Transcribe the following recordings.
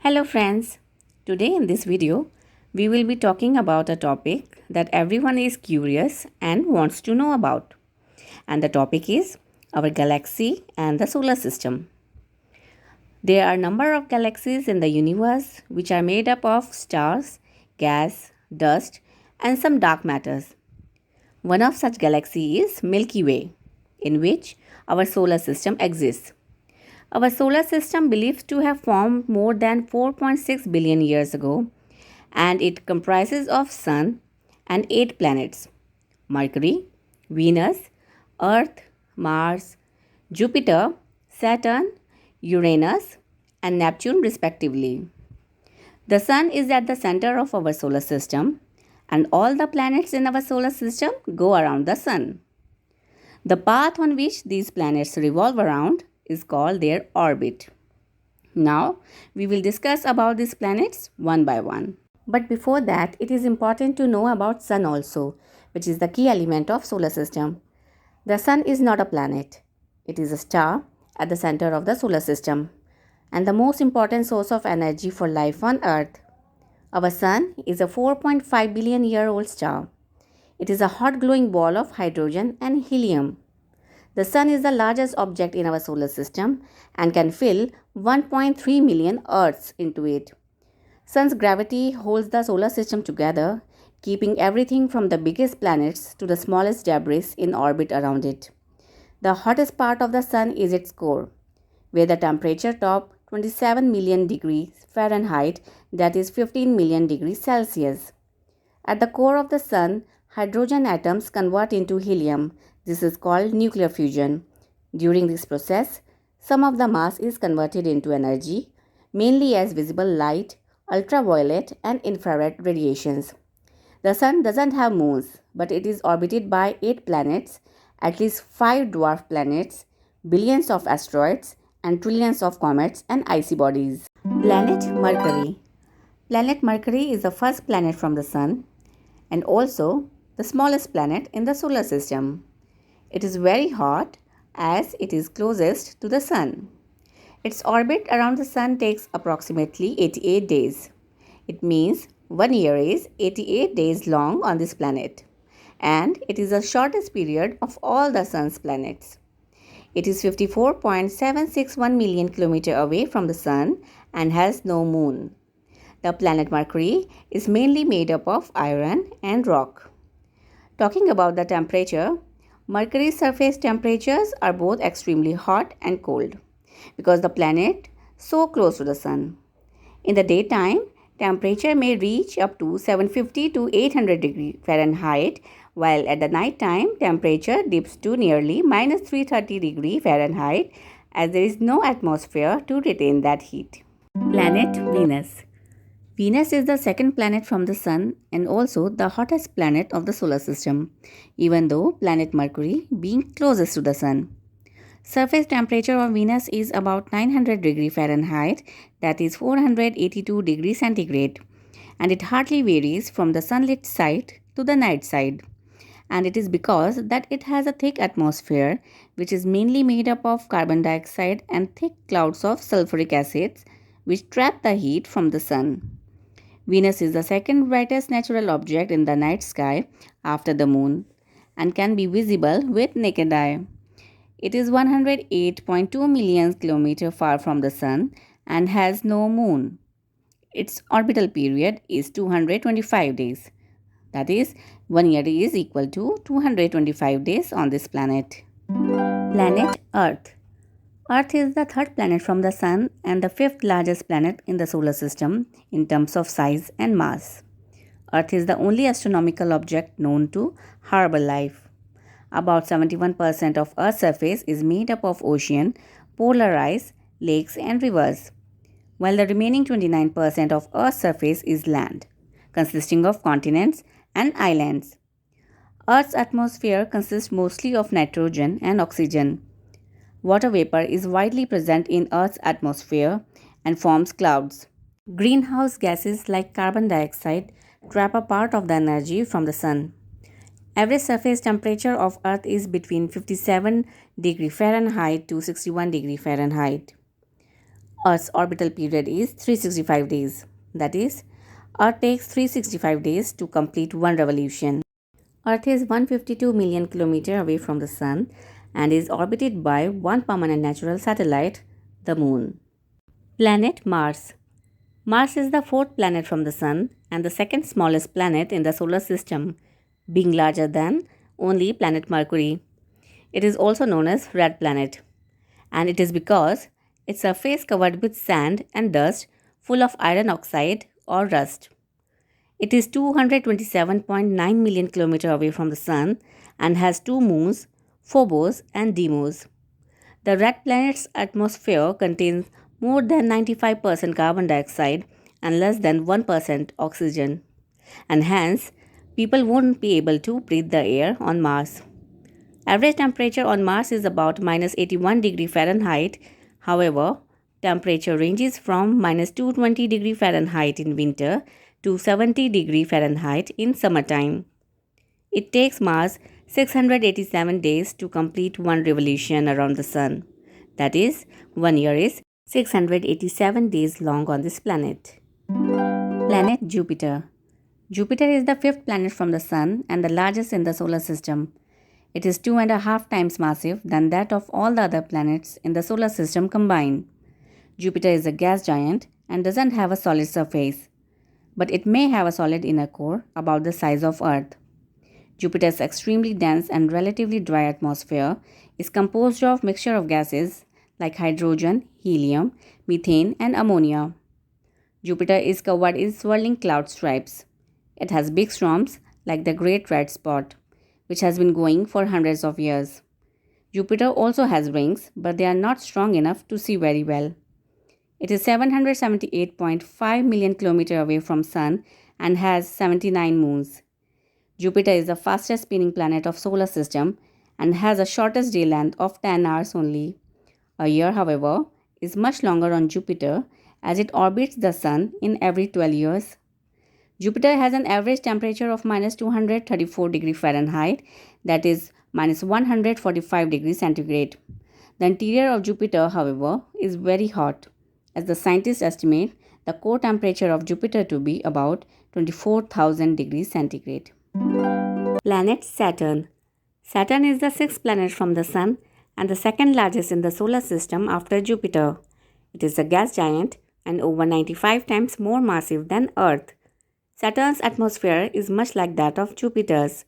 Hello friends, today in this video we will be talking about a topic that everyone is curious and wants to know about, and the topic is our galaxy and the solar system. There are a number of galaxies in the universe which are made up of stars, gas, dust and some dark matters. One of such galaxies is Milky Way, in which our solar system exists. Our solar system believed to have formed more than 4.6 billion years ago, and it comprises of Sun and 8 planets: Mercury, Venus, Earth, Mars, Jupiter, Saturn, Uranus, and Neptune respectively. The Sun is at the center of our solar system, and all the planets in our solar system go around the Sun. The path on which these planets revolve around is called their orbit. Now, we will discuss about these planets one by one. But before that, it is important to know about Sun also, which is the key element of solar system. The Sun is not a planet. It is a star at the center of the solar system and the most important source of energy for life on Earth. Our Sun is a 4.5 billion year old star. It is a hot glowing ball of hydrogen and helium. The Sun is the largest object in our solar system and can fill 1.3 million Earths into it. Sun's gravity holds the solar system together, keeping everything from the biggest planets to the smallest debris in orbit around it. The hottest part of the Sun is its core, where the temperature tops 27 million degrees Fahrenheit, that is 15 million degrees Celsius. At the core of the Sun, hydrogen atoms convert into helium. This is called nuclear fusion. During this process, some of the mass is converted into energy, mainly as visible light, ultraviolet, and infrared radiations. The Sun doesn't have moons, but it is orbited by 8 planets, at least 5 dwarf planets, billions of asteroids, and trillions of comets and icy bodies. Planet Mercury. Planet Mercury is the first planet from the Sun and also the smallest planet in the solar system. It is very hot as it is closest to the Sun. Its orbit around the Sun takes approximately 88 days. It means 1 year is 88 days long on this planet, and it is the shortest period of all the Sun's planets. It is 54.761 million kilometers away from the Sun and has no moon. The planet Mercury is mainly made up of iron and rock. Talking about the temperature, Mercury's surface temperatures are both extremely hot and cold because the planet is so close to the Sun. In the daytime, temperature may reach up to 750 to 800 degrees Fahrenheit, while at the night time, temperature dips to nearly minus 330 degrees Fahrenheit as there is no atmosphere to retain that heat. Planet Venus. Venus is the second planet from the Sun and also the hottest planet of the solar system, even though planet Mercury being closest to the Sun. Surface temperature of Venus is about 900 degrees Fahrenheit, that is 482 degrees centigrade, and it hardly varies from the sunlit side to the night side. And it is because that it has a thick atmosphere which is mainly made up of carbon dioxide and thick clouds of sulfuric acids which trap the heat from the Sun. Venus is the second brightest natural object in the night sky after the Moon and can be visible with naked eye. It is 108.2 million kilometers far from the Sun and has no moon. Its orbital period is 225 days. That is, 1 year is equal to 225 days on this planet. Planet Earth. Earth is the third planet from the Sun and the fifth largest planet in the solar system in terms of size and mass. Earth is the only astronomical object known to harbor life. About 71% of Earth's surface is made up of ocean, polar ice, lakes and rivers, while the remaining 29% of Earth's surface is land, consisting of continents and islands. Earth's atmosphere consists mostly of nitrogen and oxygen. Water vapor is widely present in Earth's atmosphere and forms clouds. Greenhouse gases like carbon dioxide trap a part of the energy from the Sun. Average surface temperature of Earth is between 57 degrees Fahrenheit to 61 degrees Fahrenheit. Earth's orbital period is 365 days. That is, Earth takes 365 days to complete one revolution. Earth is 152 million kilometers away from the Sun and is orbited by one permanent natural satellite, the Moon. Planet Mars. Mars is the fourth planet from the Sun and the second smallest planet in the solar system, being larger than only planet Mercury. It is also known as red planet, and it is because its surface covered with sand and dust full of iron oxide or rust. It is 227.9 million kilometers away from the Sun and has two moons, Phobos and Deimos. The red planet's atmosphere contains more than 95% carbon dioxide and less than 1% oxygen, and hence, people won't be able to breathe the air on Mars. Average temperature on Mars is about minus 81 degree Fahrenheit. However, temperature ranges from minus 220 degree Fahrenheit in winter to 70 degree Fahrenheit in summertime. It takes Mars 687 days to complete one revolution around the Sun. That is, 1 year is 687 days long on this planet. Planet Jupiter. Jupiter is the fifth planet from the Sun and the largest in the solar system. It is 2.5 times massive than that of all the other planets in the solar system combined. Jupiter is a gas giant and doesn't have a solid surface, but it may have a solid inner core about the size of Earth. Jupiter's extremely dense and relatively dry atmosphere is composed of mixture of gases like hydrogen, helium, methane and ammonia. Jupiter is covered in swirling cloud stripes. It has big storms like the Great Red Spot, which has been going for hundreds of years. Jupiter also has rings, but they are not strong enough to see very well. It is 778.5 million kilometers away from Sun and has 79 moons. Jupiter is the fastest spinning planet of solar system and has a shortest day length of 10 hours only. A year, however, is much longer on Jupiter as it orbits the Sun in every 12 years. Jupiter has an average temperature of minus 234 degree Fahrenheit, that is minus 145 degrees centigrade. The interior of Jupiter, however, is very hot, as the scientists estimate the core temperature of Jupiter to be about 24,000 degrees centigrade. Planet Saturn. Saturn is the sixth planet from the Sun and the second largest in the solar system after Jupiter. It is a gas giant and over 95 times more massive than Earth. Saturn's atmosphere is much like that of Jupiter's.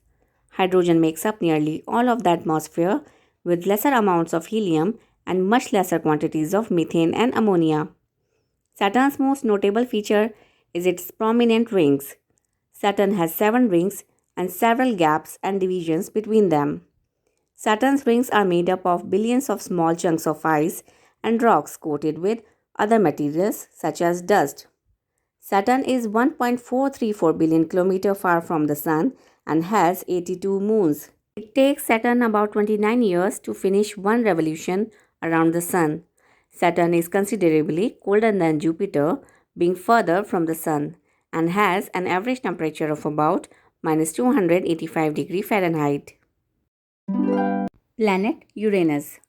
Hydrogen makes up nearly all of the atmosphere, with lesser amounts of helium and much lesser quantities of methane and ammonia. Saturn's most notable feature is its prominent rings. Saturn has 7 rings and several gaps and divisions between them. Saturn's rings are made up of billions of small chunks of ice and rocks coated with other materials such as dust. Saturn is 1.434 billion kilometers far from the Sun and has 82 moons. It takes Saturn about 29 years to finish one revolution around the Sun. Saturn is considerably colder than Jupiter, being further from the Sun, and has an average temperature of about minus 285 degrees Fahrenheit. Planet Uranus.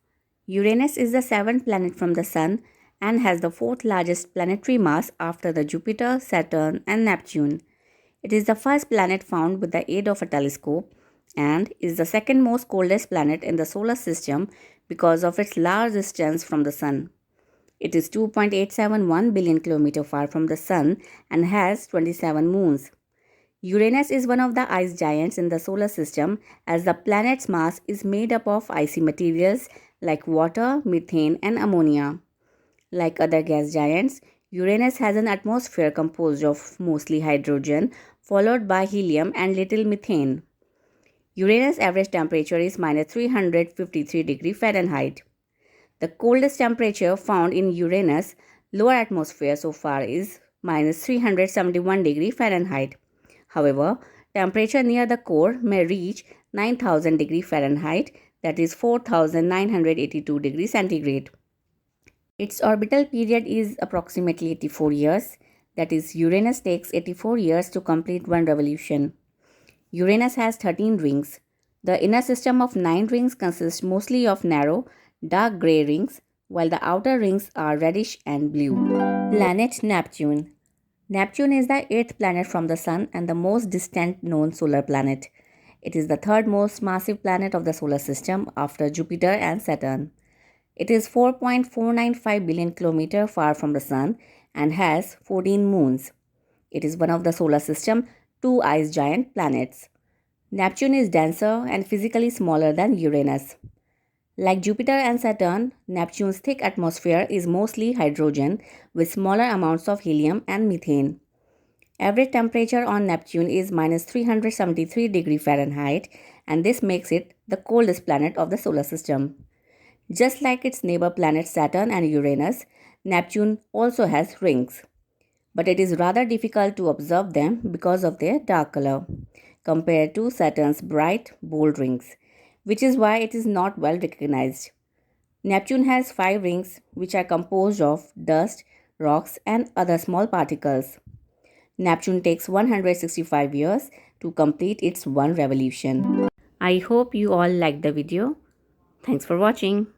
Uranus is the seventh planet from the Sun and has the fourth largest planetary mass after the Jupiter, Saturn, and Neptune. It is the first planet found with the aid of a telescope and is the second most coldest planet in the solar system because of its large distance from the Sun. It is 2.871 billion kilometers far from the Sun and has 27 moons. Uranus is one of the ice giants in the solar system as the planet's mass is made up of icy materials like water, methane, and ammonia. Like other gas giants, Uranus has an atmosphere composed of mostly hydrogen, followed by helium and little methane. Uranus' average temperature is minus 353 degrees Fahrenheit. The coldest temperature found in Uranus' lower atmosphere so far is minus 371 degrees Fahrenheit. However, temperature near the core may reach 9,000 degrees Fahrenheit, that is 4,982 degrees centigrade. Its orbital period is approximately 84 years, that is, Uranus takes 84 years to complete one revolution. Uranus has 13 rings. The inner system of 9 rings consists mostly of narrow, dark gray rings, while the outer rings are reddish and blue. Planet Neptune. Neptune is the eighth planet from the Sun and the most distant known solar planet. It is the third most massive planet of the solar system after Jupiter and Saturn. It is 4.495 billion kilometers far from the Sun and has 14 moons. It is one of the solar system's two ice giant planets. Neptune is denser and physically smaller than Uranus. Like Jupiter and Saturn, Neptune's thick atmosphere is mostly hydrogen with smaller amounts of helium and methane. Average temperature on Neptune is minus 373 degree Fahrenheit, and this makes it the coldest planet of the solar system. Just like its neighbor planets Saturn and Uranus, Neptune also has rings. But it is rather difficult to observe them because of their dark color, compared to Saturn's bright, bold rings, which is why it is not well recognized. Neptune has 5 rings, which are composed of dust, rocks, and other small particles. Neptune takes 165 years to complete its one revolution. I hope you all liked the video. Thanks for watching.